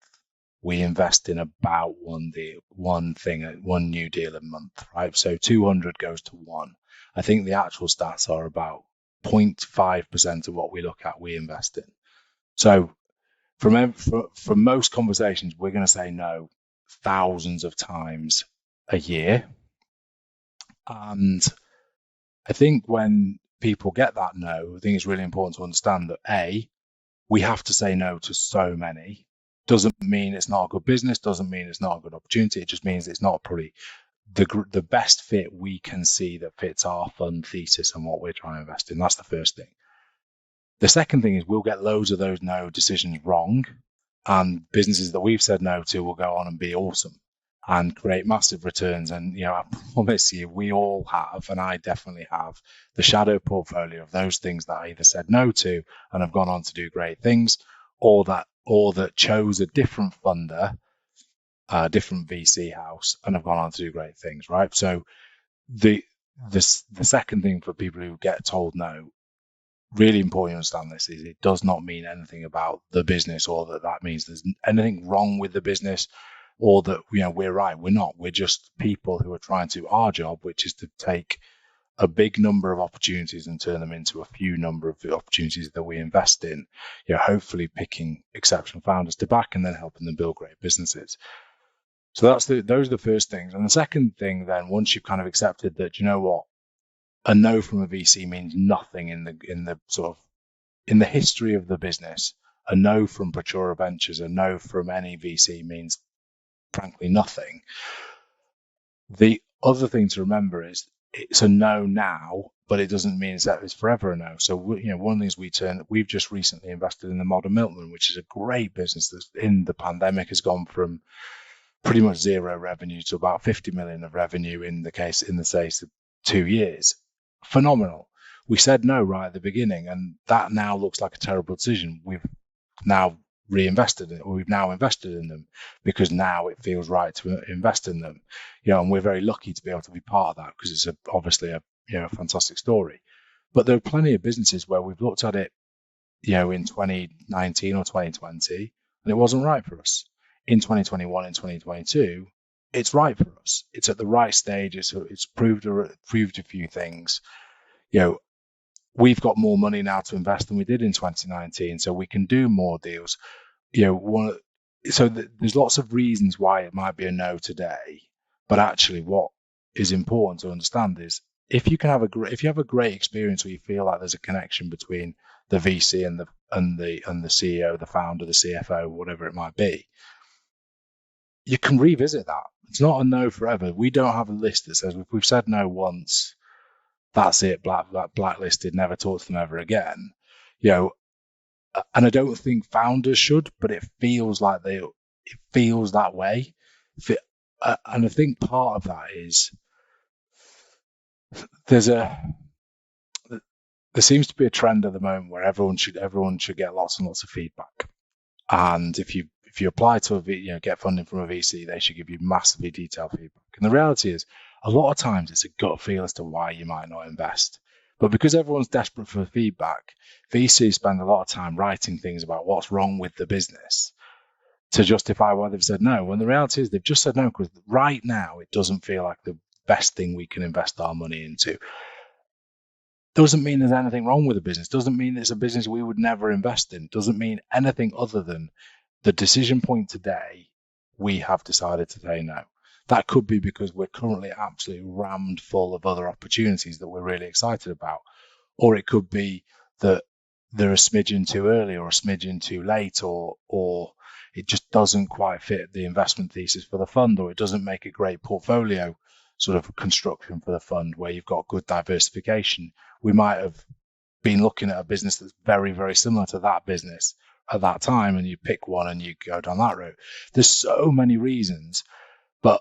We invest in about one new deal a month, right? So 200 goes to one. I think the actual stats are about 0.5% of what we look at, we invest in. So from most conversations, we're going to say no thousands of times a year. And I think when people get that no, I think it's really important to understand that we have to say no to so many. Doesn't mean it's not a good business, doesn't mean it's not a good opportunity. It just means it's not probably the best fit we can see that fits our fund thesis and what we're trying to invest in. That's the first thing. The second thing is we'll get loads of those no decisions wrong, and businesses that we've said no to will go on and be awesome and create massive returns. And, I promise you, we all have, and I definitely have, the shadow portfolio of those things that I either said no to and have gone on to do great things, or that chose a different funder, a different VC house, and have gone on to do great things, right? So the second thing for people who get told no, really important to understand this, is it does not mean anything about the business or that means there's anything wrong with the business or that we're right. We're not. We're just people who are trying to do our job, which is to take a big number of opportunities and turn them into a few number of opportunities that we invest in, hopefully picking exceptional founders to back and then helping them build great businesses. So those are the first things. And the second thing then, once you've kind of accepted that, a no from a VC means nothing in the history of the business. A no from Praetura Ventures, a no from any VC means frankly nothing. The other thing to remember is it's a no now, but it doesn't mean it's forever a no. So one of the things we've just recently invested in the Modern Milkman, which is a great business that in the pandemic has gone from pretty much zero revenue to about 50 million of revenue in the case of 2 years. Phenomenal. We said no right at the beginning, and that now looks like a terrible decision. We've now reinvested in it, or we've now invested in them because now it feels right to invest in them. And we're very lucky to be able to be part of that because it's obviously a fantastic story. But there are plenty of businesses where we've looked at it, in 2019 or 2020, and it wasn't right for us. In 2021 and 2022, it's right for us. It's at the right stage. It's proved a few things. We've got more money now to invest than we did in 2019, so we can do more deals. There's lots of reasons why it might be a no today, but actually, what is important to understand is if you have a great experience where you feel like there's a connection between the VC and the CEO, the founder, the CFO, whatever it might be, you can revisit that. It's not a no forever. We don't have a list that says if we've said no once, that's it, blacklisted, never talk to them ever again. And I don't think founders should, but it feels like it feels that way. And I think part of that is there seems to be a trend at the moment where everyone should get lots and lots of feedback. And if you apply to get funding from a VC, they should give you massively detailed feedback. And the reality is, a lot of times it's a gut feel as to why you might not invest. But because everyone's desperate for feedback, VCs spend a lot of time writing things about what's wrong with the business to justify why they've said no. When the reality is they've just said no because right now it doesn't feel like the best thing we can invest our money into. Doesn't mean there's anything wrong with the business. Doesn't mean it's a business we would never invest in. Doesn't mean anything other than the decision point today, we have decided to say no. That could be because we're currently absolutely rammed full of other opportunities that we're really excited about. Or it could be that they're a smidgen too early or a smidgen too late, or it just doesn't quite fit the investment thesis for the fund, or it doesn't make a great portfolio sort of construction for the fund where you've got good diversification. We might have been looking at a business that's very, very similar to that business at that time, and you pick one and you go down that route. There's so many reasons, but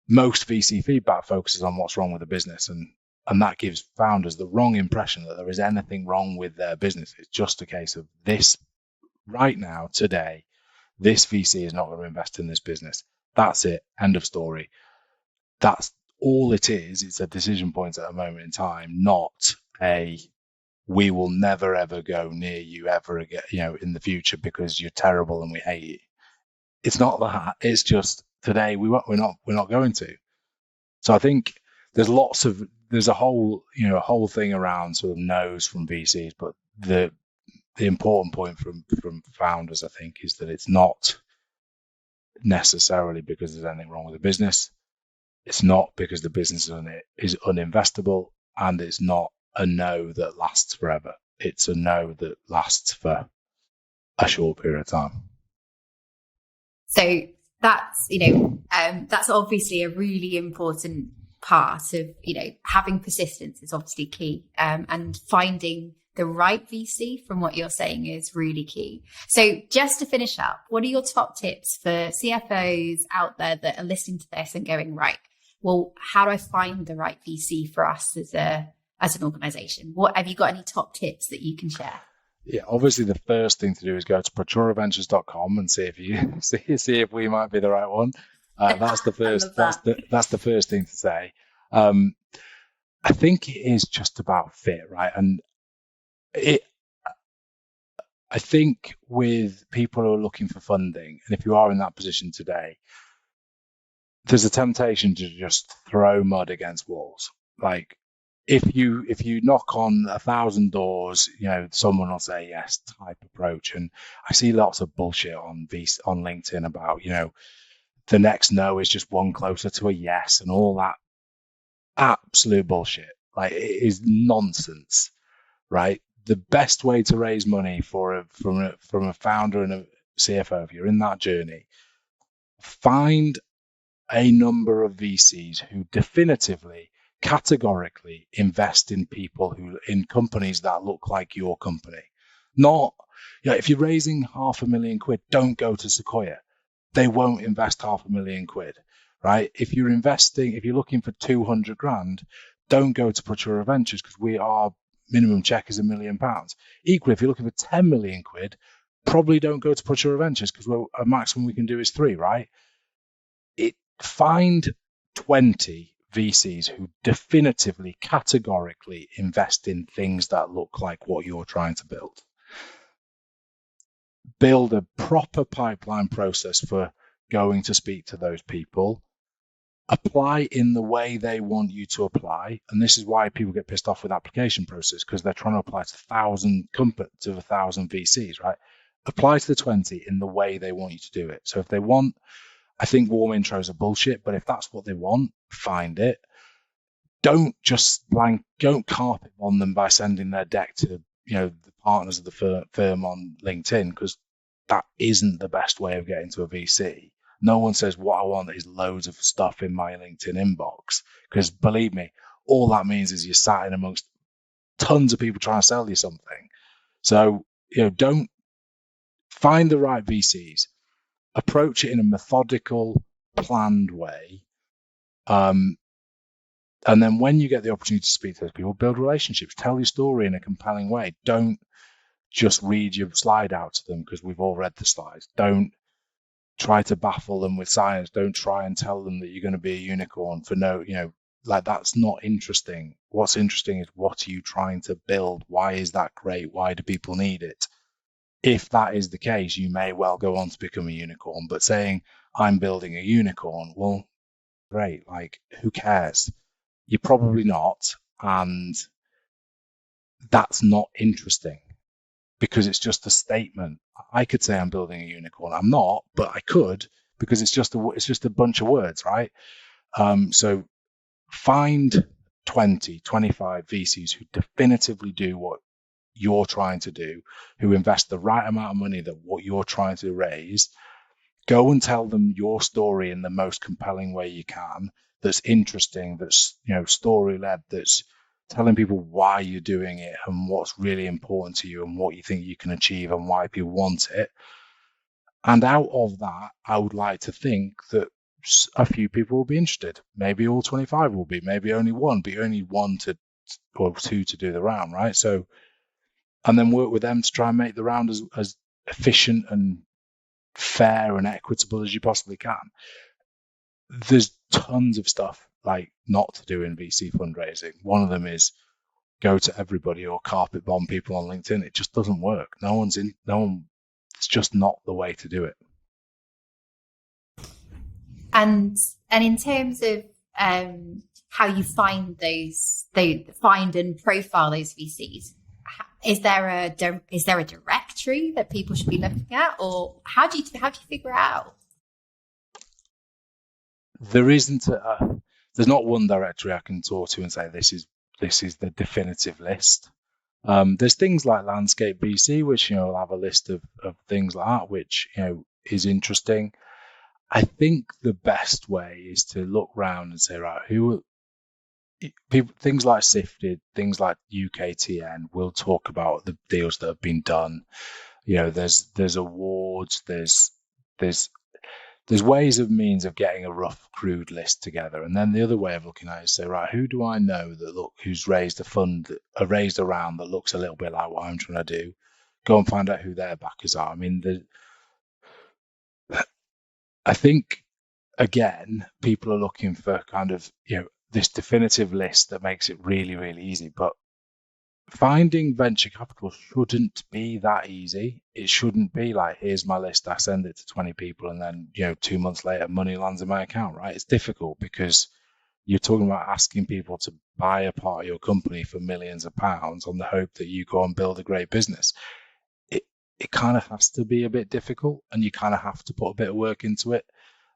most VC feedback focuses on what's wrong with the business, and that gives founders the wrong impression that there is anything wrong with their business. It's just a case of this right now, today, this VC is not going to invest in this business. That's it. End of story. That's all it is. It's a decision point at a moment in time, not a we will never ever go near you ever again, in the future because you're terrible and we hate you. It's not that. It's just today we're not going to. So I think there's a whole thing around sort of no's from VCs, but the important point from founders, I think, is that it's not necessarily because there's anything wrong with the business. It's not because the business is uninvestable, and it's not a no that lasts forever. It's a no that lasts for a short period of time. So that's, that's obviously a really important part of, having persistence is obviously key, and finding the right VC from what you're saying is really key. So just to finish up, what are your top tips for CFOs out there that are listening to this and going, right, well, how do I find the right VC for us as an organization? What have you got any top tips that you can share? Yeah, obviously the first thing to do is go to praeturaventures.com and see if you see if we might be the right one. That's the first. That's the first thing to say. I think it is just about fit, right? And I think with people who are looking for funding, and if you are in that position today, there's a temptation to just throw mud against walls. Like if you knock on 1,000 doors, someone will say yes type approach. And I see lots of bullshit on LinkedIn about, the next no is just one closer to a yes and all that absolute bullshit. Like it is nonsense, right? The best way to raise money from a founder and a CFO, if you're in that journey, find a number of VCs who definitively, categorically invest in in companies that look like your company. Not, if you're raising £500,000, don't go to Sequoia. they won't invest £500,000, right? If you're looking for 200 grand, don't go to Praetura Ventures because our minimum check is £1 million. Equally, if you're looking for 10 million quid, probably don't go to Praetura Ventures because a maximum we can do is 3, right? Find 20 VCs who definitively, categorically invest in things that look like what you're trying to build. Build a proper pipeline process for going to speak to those people. Apply in the way they want you to apply. And this is why people get pissed off with application process, because they're trying to apply to 1,000 VCs, right? Apply to the 20 in the way they want you to do it. So if they want, I think warm intros are bullshit, but if that's what they want, find it. Don't just don't carpet bomb them by sending their deck to the partners of the firm on LinkedIn, because that isn't the best way of getting to a VC. No one says what I want is loads of stuff in my LinkedIn inbox, because believe me, all that means is you're sat in amongst tons of people trying to sell you something. So don't find the right VCs, approach it in a methodical, planned way. And then when you get the opportunity to speak to those people, build relationships, tell your story in a compelling way. Don't just read your slide out to them because we've all read the slides. Don't try to baffle them with science. Don't try and tell them that you're going to be a unicorn for that's not interesting. What's interesting is, what are you trying to build? Why is that great? Why do people need it? If that is the case, you may well go on to become a unicorn. But saying, I'm building a unicorn, well, great. Who cares? You're probably not. And that's not interesting because it's just a statement. I could say I'm building a unicorn. I'm not, but I could, because it's just a bunch of words, right? So find 20, 25 VCs who definitively do what you're trying to do, who invest the right amount of money that what you're trying to raise. Go and tell them your story in the most compelling way you can, that's interesting, that's story-led, that's telling people why you're doing it and what's really important to you and what you think you can achieve and why people want it. And out of that, I would like to think that a few people will be interested. Maybe all 25 will be, maybe only one, but only one or two to do the round, right? So, and then work with them to try and make the round as efficient and fair and equitable as you possibly can. There's tons of stuff not to do in VC fundraising. One of them is go to everybody or carpet bomb people on LinkedIn. It just doesn't work. It's just not the way to do it. And in terms of how you find find and profile those VCs, is there a directory that people should be looking at, or how do you figure it out? There isn't there's not one directory I can talk to and say this is the definitive list. There's things like Landscape VC, which will have a list of things like that, which is interesting. I think the best way is to look around and say, right, things like Sifted, things like UKTN will talk about the deals that have been done. There's awards, there's ways of means of getting a rough, crude list together. And then the other way of looking at it is say, right, who do I know who's raised raised a round that looks a little bit like what I'm trying to do? Go and find out who their backers are. I mean, I think, again, people are looking for kind of, this definitive list that makes it really, really easy. But finding venture capital shouldn't be that easy. It shouldn't be like, here's my list, I send it to 20 people, and then 2 months later money lands in my account, right? It's difficult because you're talking about asking people to buy a part of your company for millions of pounds on the hope that you go and build a great business. It kind of has to be a bit difficult, and you kind of have to put a bit of work into it.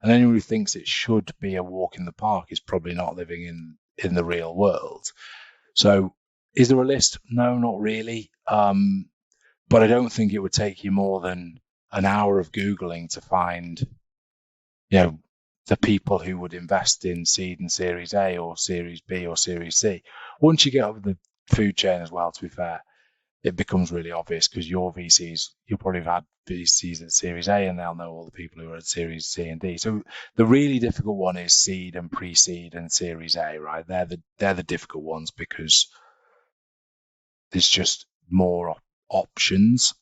And anyone who thinks it should be a walk in the park is probably not living in the real world. So is there a list? No, not really. But I don't think it would take you more than an hour of Googling to find, the people who would invest in seed and Series A or Series B or Series C. Once you get up the food chain as well, to be fair, it becomes really obvious because your VCs, you'll probably have had VCs at Series A and they'll know all the people who are at Series C and D. So the really difficult one is seed and pre-seed and Series A, right? They're the difficult ones because there's just more options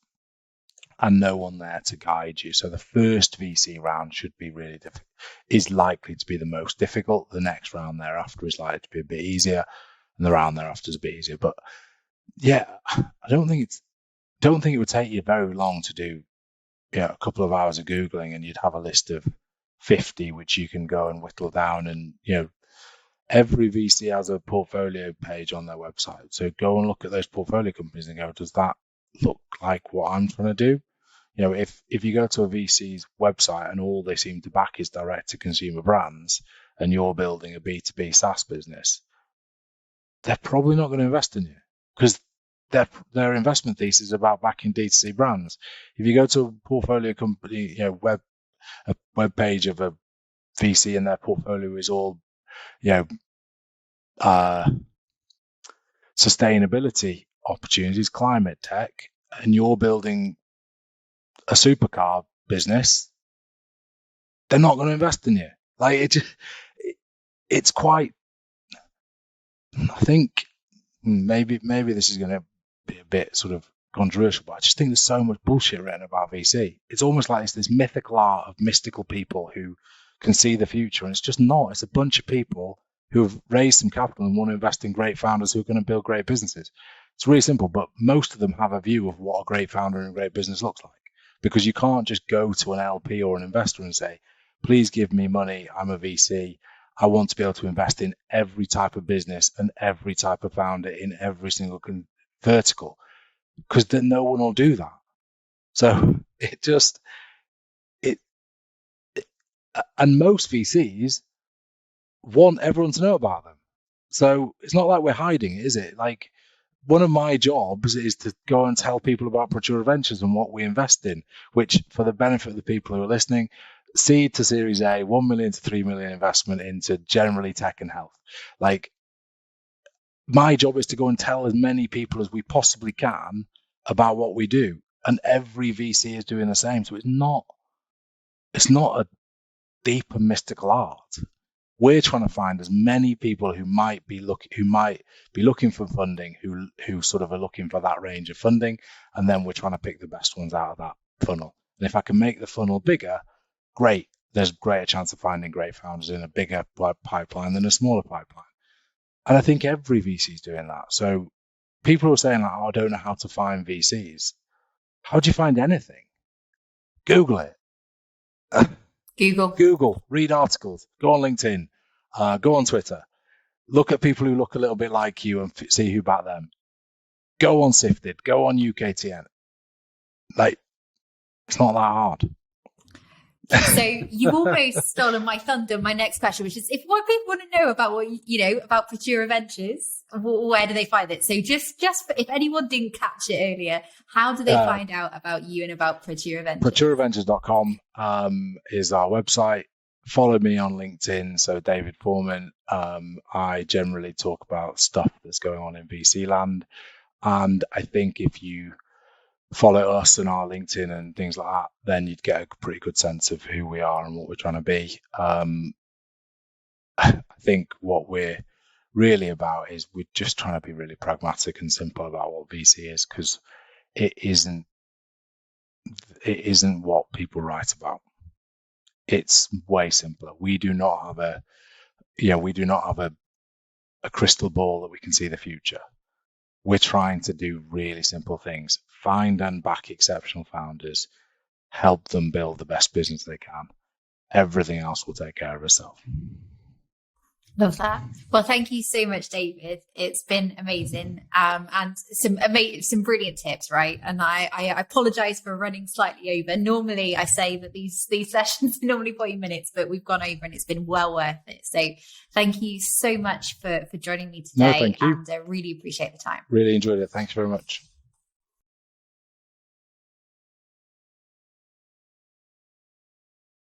and no one there to guide you. So the first VC round should be really difficult, is likely to be the most difficult. The next round thereafter is likely to be a bit easier, and the round thereafter is a bit easier. But yeah, I don't think it would take you very long to do, a couple of hours of Googling and you'd have a list of 50 which you can go and whittle down. And every VC has a portfolio page on their website. So go and look at those portfolio companies and go, does that look like what I'm trying to do? If you go to a VC's website and all they seem to back is direct to consumer brands and you're building a B2B SaaS business, they're probably not going to invest in you because their investment thesis is about backing D2C brands. If you go to a portfolio company, a web page of a VC and their portfolio is all, sustainability opportunities, climate tech, and you're building a supercar business, they're not going to invest in you. Like it's quite. I think maybe this is going to be a bit sort of controversial, but I just think there's so much bullshit written about VC. It's almost like it's this mythical art of mystical people who can see the future, and it's just not. It's a bunch of people who have raised some capital and want to invest in great founders who are going to build great businesses. It's really simple, but most of them have a view of what a great founder and a great business looks like, because you can't just go to an LP or an investor and say, please give me money, I'm a VC, I want to be able to invest in every type of business and every type of founder in every single vertical, because then no one will do that. So and most VCs want everyone to know about them. So it's not like we're hiding it, is it? Like, one of my jobs is to go and tell people about Praetura Ventures and what we invest in, which, for the benefit of the people who are listening, seed to Series A, 1 million to 3 million investment into generally tech and health. Like, my job is to go and tell as many people as we possibly can about what we do. And every VC is doing the same. So it's not a deep and mystical art. We're trying to find as many people who might be looking for funding, who sort of are looking for that range of funding, and then we're trying to pick the best ones out of that funnel. And if I can make the funnel bigger, great. There's a greater chance of finding great founders in a bigger pipeline than a smaller pipeline. And I think every VC is doing that. So people who are saying, like, I don't know how to find VCs. How do you find anything? Google it. Google, read articles, go on LinkedIn, go on Twitter, look at people who look a little bit like you and see who back them. Go on Sifted, go on UKTN. Like, it's not that hard. So you've almost stolen my thunder. My next question, which is, if more people want to know about what about Praetura Ventures, where do they find it? So just if anyone didn't catch it earlier, how do they find out about you and about Praetura Ventures? PraeturaVentures.com is our website. Follow me on LinkedIn. So David Foreman. I generally talk about stuff that's going on in VC land, and I think if you follow us and our LinkedIn and things like that, then you'd get a pretty good sense of who we are and what we're trying to be. I think what we're really about is we're just trying to be really pragmatic and simple about what VC is, because it isn't what people write about. It's way simpler. We do not have a crystal ball that we can see the future. We're trying to do really simple things. Find and back exceptional founders, help them build the best business they can. Everything else will take care of itself. Love that. Well, thank you so much, David. It's been amazing, and some brilliant tips, right? And I apologize for running slightly over. Normally, I say that these sessions are normally 40 minutes, but we've gone over, and it's been well worth it. So, thank you so much for joining me today. No, thank you. And I really appreciate the time. Really enjoyed it. Thanks very much.